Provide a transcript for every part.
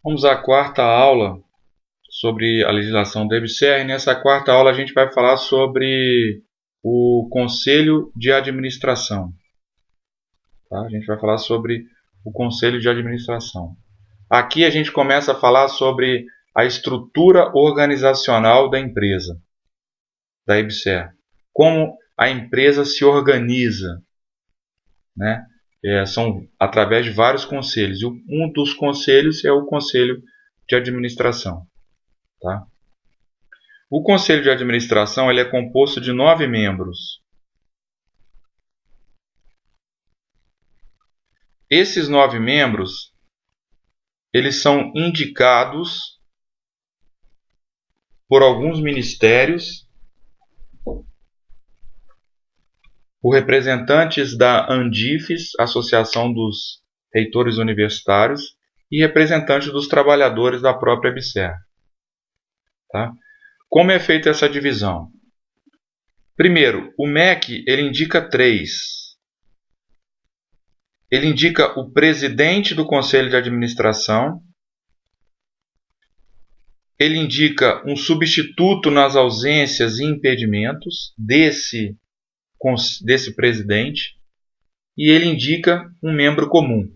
Vamos à quarta aula sobre a legislação da EBSER. Nessa quarta aula a gente vai falar sobre o Conselho de Administração. Tá? A gente vai falar sobre o Conselho de Administração. Aqui a gente começa a falar sobre a estrutura organizacional da empresa, da EBSER. Como a empresa se organiza, né? São através de vários conselhos. E um dos conselhos é o Conselho de Administração. Tá? O Conselho de Administração ele é composto de 9 membros. Esses 9 membros eles são indicados por alguns ministérios, por representantes da ANDIFES, Associação dos Reitores Universitários, e representantes dos trabalhadores da própria EBSER. Tá? Como é feita essa divisão? Primeiro, o MEC ele indica 3. Ele indica o presidente do Conselho de Administração, ele indica um substituto nas ausências e impedimentos desse presidente e ele indica um membro comum.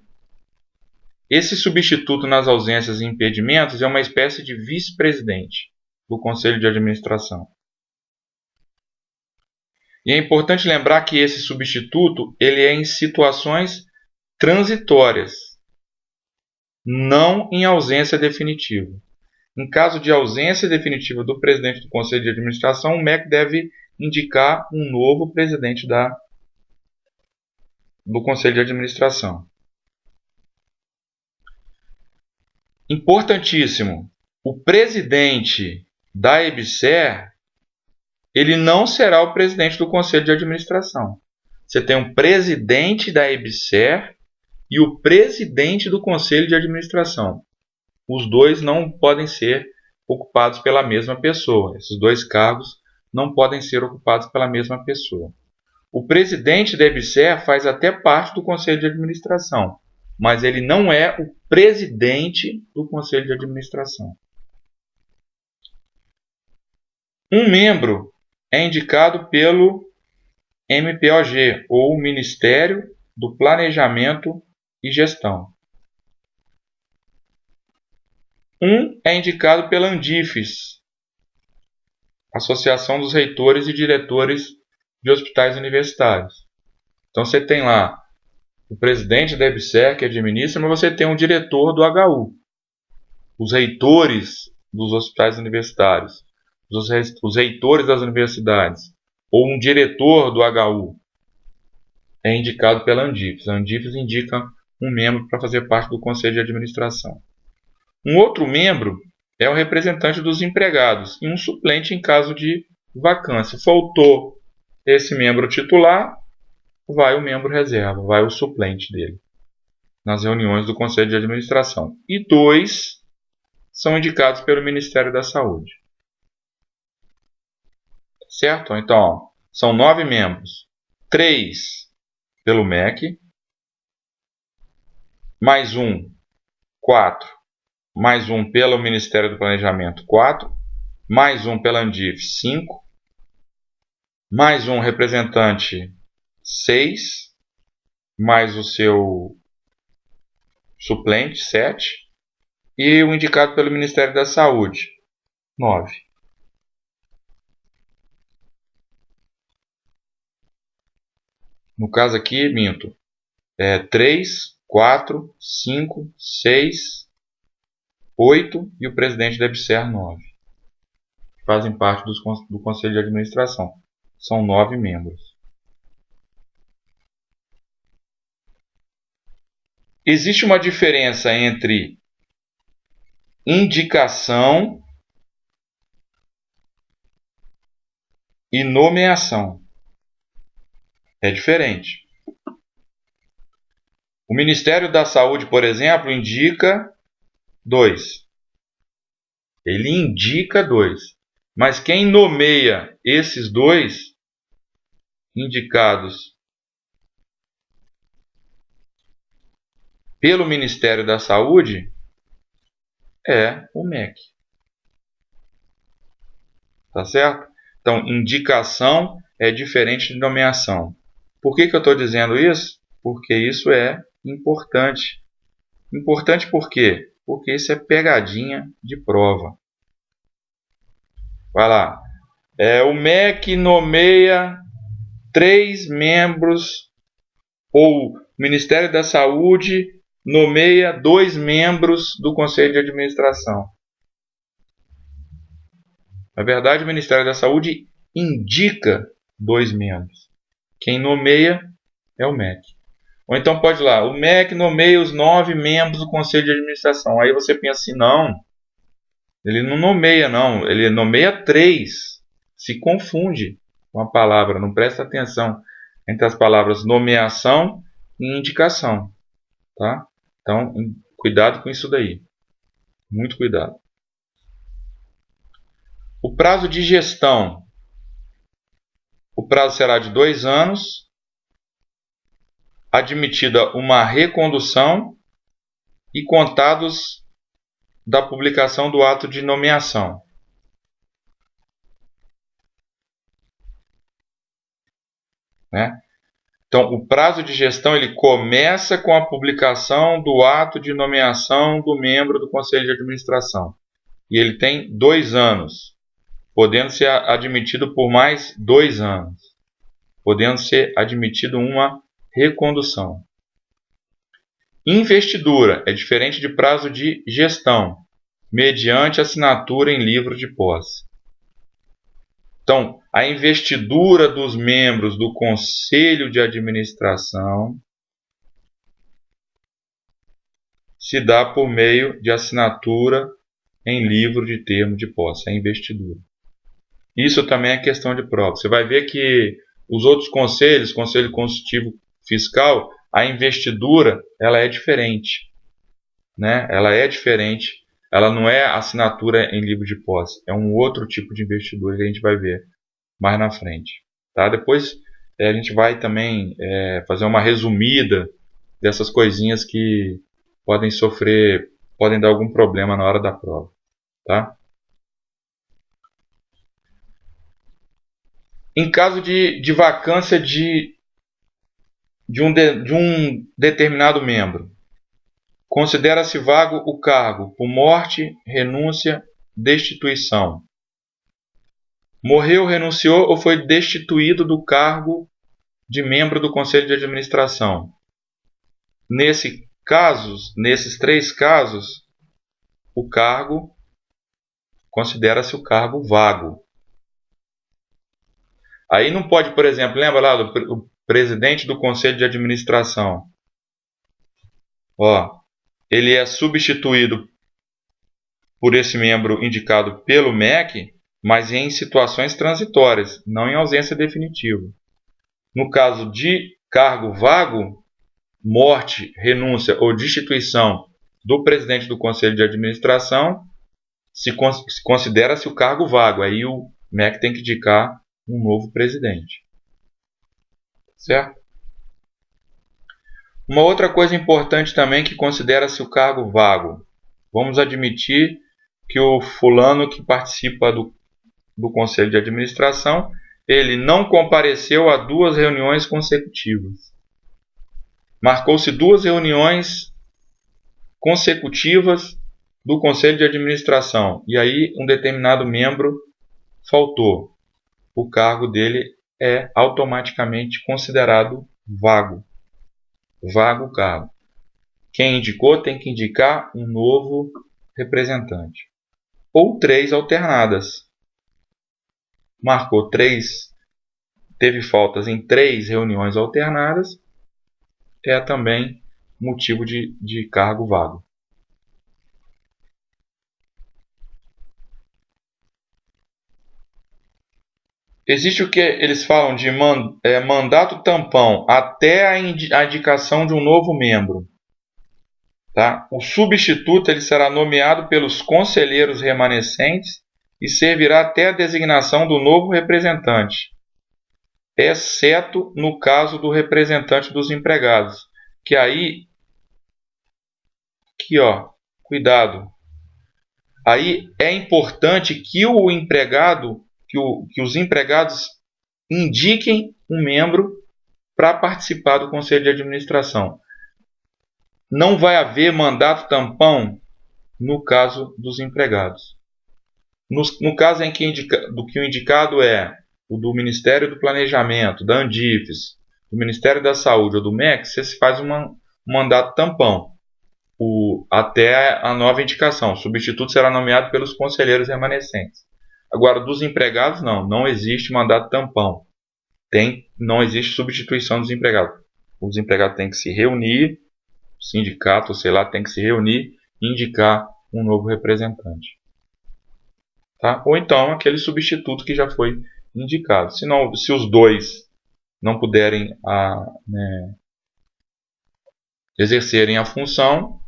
Esse substituto nas ausências e impedimentos é uma espécie de vice-presidente do Conselho de Administração. E é importante lembrar que esse substituto ele é em situações transitórias, não em ausência definitiva. Em caso de ausência definitiva do presidente do Conselho de Administração, o MEC deve indicar um novo presidente do Conselho de Administração. Importantíssimo, o presidente da EBSER ele não será o presidente do Conselho de Administração. Você tem um presidente da EBSER e o presidente do Conselho de Administração. Os dois não podem ser ocupados pela mesma pessoa. Esses dois cargos não podem ser ocupados pela mesma pessoa. O presidente da EBSER faz até parte do Conselho de Administração, mas ele não é o presidente do Conselho de Administração. Um membro é indicado pelo MPOG, ou Ministério do Planejamento e Gestão. Um é indicado pela ANDIFES, Associação dos Reitores e Diretores de Hospitais Universitários. Então você tem lá o presidente da EBSER que administra, mas você tem um diretor do HU, os reitores dos hospitais universitários, os reitores das universidades, ou um diretor do HU é indicado pela ANDIFES. A ANDIFES indica um membro para fazer parte do Conselho de Administração. Um outro membro é o representante dos empregados e um suplente em caso de vacância. Faltou esse membro titular, vai o membro reserva, vai o suplente dele nas reuniões do Conselho de Administração. E 2 são indicados pelo Ministério da Saúde. Certo? Então, são 9 membros. 3 pelo MEC, mais 1, 4. Mais 1 pelo Ministério do Planejamento, 4. Mais 1 pela ANDIFES, 5. Mais 1 representante, 6. Mais o seu suplente, 7. E o indicado pelo Ministério da Saúde, 9. No caso aqui, minto. 3, 4, 5, 6, 8 e o presidente da EBSER 9. Fazem parte do Conselho de Administração. São 9 membros. Existe uma diferença entre indicação e nomeação. É diferente. O Ministério da Saúde, por exemplo, indica 2. Ele indica 2. Mas quem nomeia esses 2 indicados pelo Ministério da Saúde é o MEC. Tá certo? Então, indicação é diferente de nomeação. Por que eu estou dizendo isso? Porque isso é importante. Importante por quê? Porque isso é pegadinha de prova. Vai lá. O MEC nomeia 3 membros, ou o Ministério da Saúde nomeia 2 membros do Conselho de Administração. Na verdade, o Ministério da Saúde indica 2 membros. Quem nomeia é o MEC. Ou então pode ir lá, o MEC nomeia os 9 membros do Conselho de Administração. Aí você pensa assim, não, ele não nomeia não, ele nomeia 3. Se confunde com a palavra, não presta atenção entre as palavras nomeação e indicação. Tá? Então, cuidado com isso daí. Muito cuidado. O prazo de gestão. O prazo será de 2 anos. Admitida uma recondução e contados da publicação do ato de nomeação. Né? Então, o prazo de gestão ele começa com a publicação do ato de nomeação do membro do Conselho de Administração. E ele tem 2 anos, podendo ser admitido por mais 2 anos, podendo ser admitido uma recondução. Investidura é diferente de prazo de gestão, mediante assinatura em livro de posse. Então, a investidura dos membros do Conselho de Administração se dá por meio de assinatura em livro de termo de posse, a investidura. Isso também é questão de prova. Você vai ver que os outros conselhos, Conselho Consultivo Fiscal, a investidura ela é diferente. Né? Ela é diferente. Ela não é assinatura em livro de posse. É um outro tipo de investidura que a gente vai ver mais na frente. Tá? Depois a gente vai também fazer uma resumida dessas coisinhas que podem dar algum problema na hora da prova. Tá? Em caso de vacância de um determinado membro, considera-se vago o cargo por morte, renúncia, destituição. Morreu, renunciou ou foi destituído do cargo de membro do Conselho de Administração. Nesses 3 casos, o cargo considera-se o cargo vago. Aí não pode, por exemplo, lembra lá do presidente do Conselho de Administração? Ele é substituído por esse membro indicado pelo MEC, mas em situações transitórias, não em ausência definitiva. No caso de cargo vago, morte, renúncia ou destituição do presidente do Conselho de Administração, considera-se o cargo vago. Aí o MEC tem que indicar um novo presidente. Certo? Uma outra coisa importante também que considera-se o cargo vago. Vamos admitir que o fulano que participa do Conselho de Administração, ele não compareceu a 2 reuniões consecutivas. Marcou-se 2 reuniões consecutivas do Conselho de Administração. E aí um determinado membro faltou. O cargo dele é automaticamente considerado vago. Vago o cargo. Quem indicou tem que indicar um novo representante. Ou 3 alternadas. Marcou 3, teve faltas em 3 reuniões alternadas, é também motivo de cargo vago. Existe o que eles falam de mandato tampão até a indicação de um novo membro. Tá? O substituto ele será nomeado pelos conselheiros remanescentes e servirá até a designação do novo representante, exceto no caso do representante dos empregados, que aí, aqui ó, cuidado, Aí é importante que o empregado, que os empregados indiquem um membro para participar do conselho de administração. Não vai haver mandato tampão no caso dos empregados. No caso em que, o indicado é o do Ministério do Planejamento, da Andifes, do Ministério da Saúde ou do MEC, você se faz um mandato tampão até a nova indicação. O substituto será nomeado pelos conselheiros remanescentes. Agora, dos empregados, não existe mandato tampão. Não existe substituição dos empregados. Os empregados têm que se reunir, o sindicato, sei lá, tem que se reunir e indicar um novo representante. Tá? Ou então aquele substituto que já foi indicado. Se os dois não puderem exercerem a função,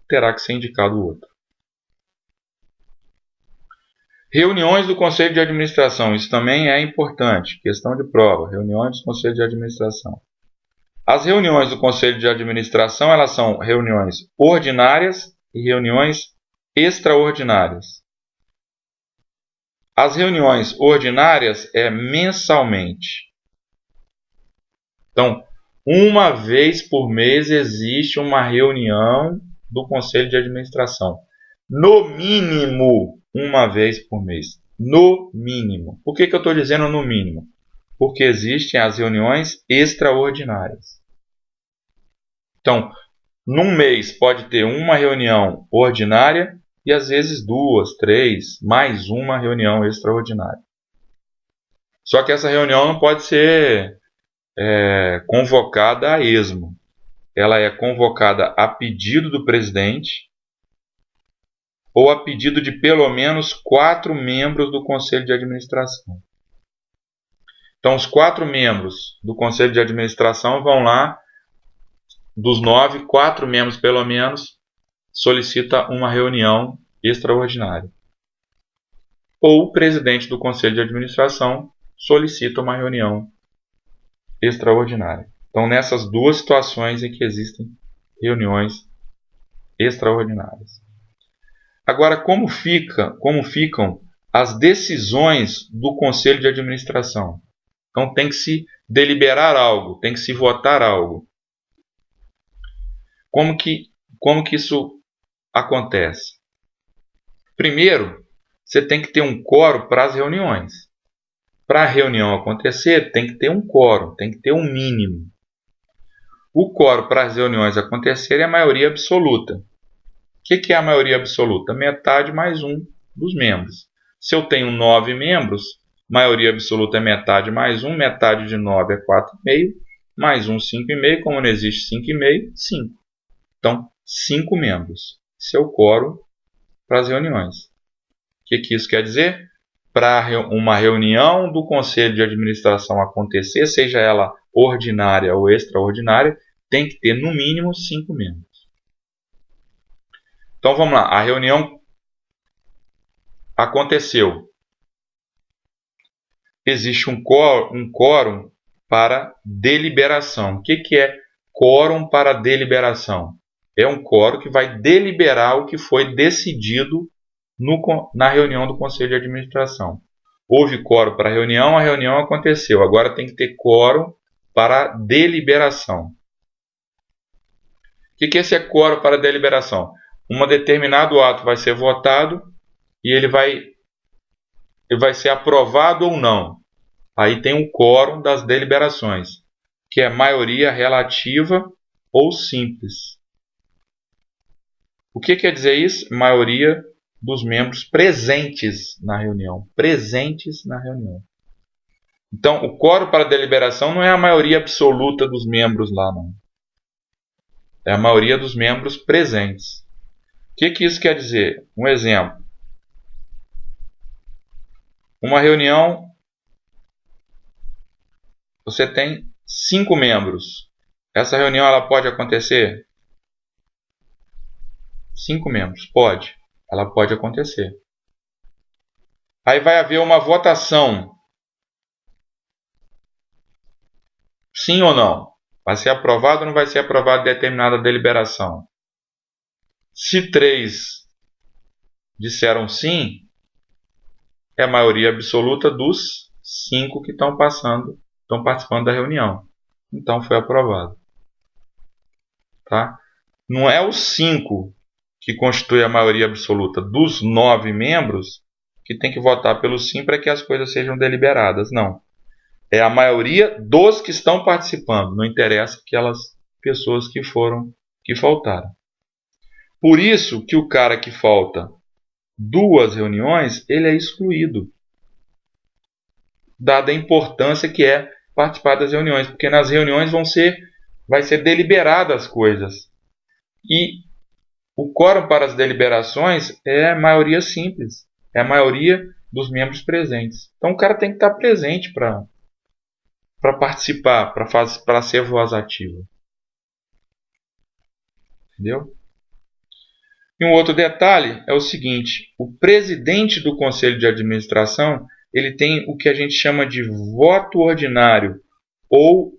terá que ser indicado o outro. Reuniões do Conselho de Administração, isso também é importante, questão de prova, reuniões do Conselho de Administração. As reuniões do Conselho de Administração, elas são reuniões ordinárias e reuniões extraordinárias. As reuniões ordinárias é mensalmente. Então, uma vez por mês existe uma reunião do Conselho de Administração. No mínimo, uma vez por mês. No mínimo. Por que eu estou dizendo no mínimo? Porque existem as reuniões extraordinárias. Então, num mês pode ter uma reunião ordinária e às vezes 2, 3, mais uma reunião extraordinária. Só que essa reunião não pode ser convocada a esmo. Ela é convocada a pedido do presidente ou a pedido de pelo menos 4 membros do Conselho de Administração. Então, os 4 membros do Conselho de Administração vão lá, dos 9, 4 membros pelo menos solicita uma reunião extraordinária. Ou o presidente do Conselho de Administração solicita uma reunião extraordinária. Então, nessas duas situações em que existem reuniões extraordinárias. Agora, como ficam as decisões do Conselho de Administração? Então, tem que se deliberar algo, tem que se votar algo. Como que isso acontece? Primeiro, você tem que ter um quórum para as reuniões. Para a reunião acontecer, tem que ter um quórum, tem que ter um mínimo. O quórum para as reuniões acontecerem é a maioria absoluta. O que é a maioria absoluta? Metade mais um dos membros. Se eu tenho 9 membros, maioria absoluta é metade mais um, metade de 9 é 4,5, mais um 5,5, como não existe 5,5, 5. Então, 5 membros. Esse é o quórum para as reuniões. O que isso quer dizer? Para uma reunião do Conselho de Administração acontecer, seja ela ordinária ou extraordinária, tem que ter no mínimo 5 membros. Então vamos lá, a reunião aconteceu. Existe um quórum para deliberação. O que é quórum para deliberação? É um quórum que vai deliberar o que foi decidido na reunião do Conselho de Administração. Houve quórum para a reunião aconteceu. Agora tem que ter quórum para deliberação. O que esse é quórum para deliberação? Um determinado ato vai ser votado e ele vai ser aprovado ou não. Aí tem um quórum das deliberações, que é maioria relativa ou simples. O que quer dizer isso? Maioria dos membros presentes na reunião. Presentes na reunião. Então, o quórum para deliberação não é a maioria absoluta dos membros lá, não. É a maioria dos membros presentes. O que isso quer dizer? Um exemplo. Uma reunião, você tem 5 membros. Essa reunião ela pode acontecer? 5 membros, pode. Ela pode acontecer. Aí vai haver uma votação. Sim ou não? Vai ser aprovado ou não vai ser aprovado determinada deliberação? Se 3 disseram sim, é a maioria absoluta dos 5 que estão participando da reunião. Então foi aprovado. Tá? Não é os 5 que constitui a maioria absoluta dos 9 membros que tem que votar pelo sim para que as coisas sejam deliberadas. Não. É a maioria dos que estão participando. Não interessa aquelas pessoas que faltaram. Por isso que o cara que falta 2 reuniões, ele é excluído, dada a importância que é participar das reuniões, porque nas reuniões vai ser deliberadas as coisas. E o quórum para as deliberações é a maioria simples, é a maioria dos membros presentes. Então o cara tem que estar presente para participar, para ser voz ativa. Entendeu? E um outro detalhe é o seguinte: o presidente do conselho de administração, ele tem o que a gente chama de voto ordinário ou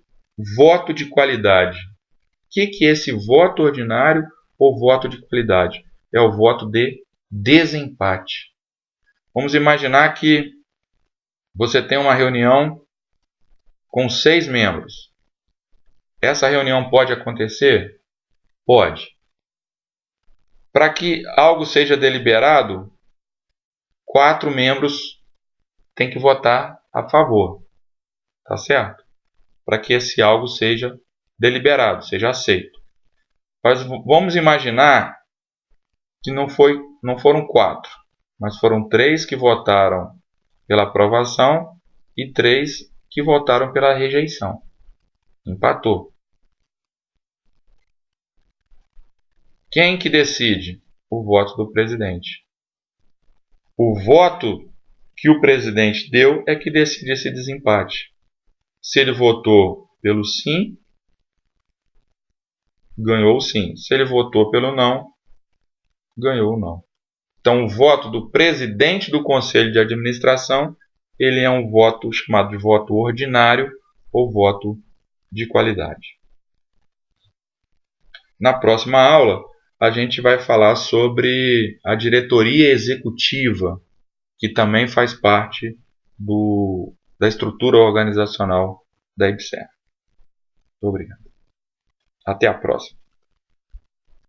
voto de qualidade. O que é esse voto ordinário ou voto de qualidade? É o voto de desempate. Vamos imaginar que você tem uma reunião com 6 membros. Essa reunião pode acontecer? Pode. Para que algo seja deliberado, 4 membros têm que votar a favor. Tá certo? Para que esse algo seja deliberado, seja aceito. Mas vamos imaginar que não foram 4, mas foram 3 que votaram pela aprovação e 3 que votaram pela rejeição. Empatou. Quem que decide? O voto do presidente. O voto que o presidente deu é que decide esse desempate. Se ele votou pelo sim, ganhou o sim. Se ele votou pelo não, ganhou o não. Então, o voto do presidente do conselho de administração, ele é um voto chamado de voto ordinário ou voto de qualidade. Na próxima aula, a gente vai falar sobre a diretoria executiva, que também faz parte da estrutura organizacional da IBSER. Muito obrigado. Até a próxima.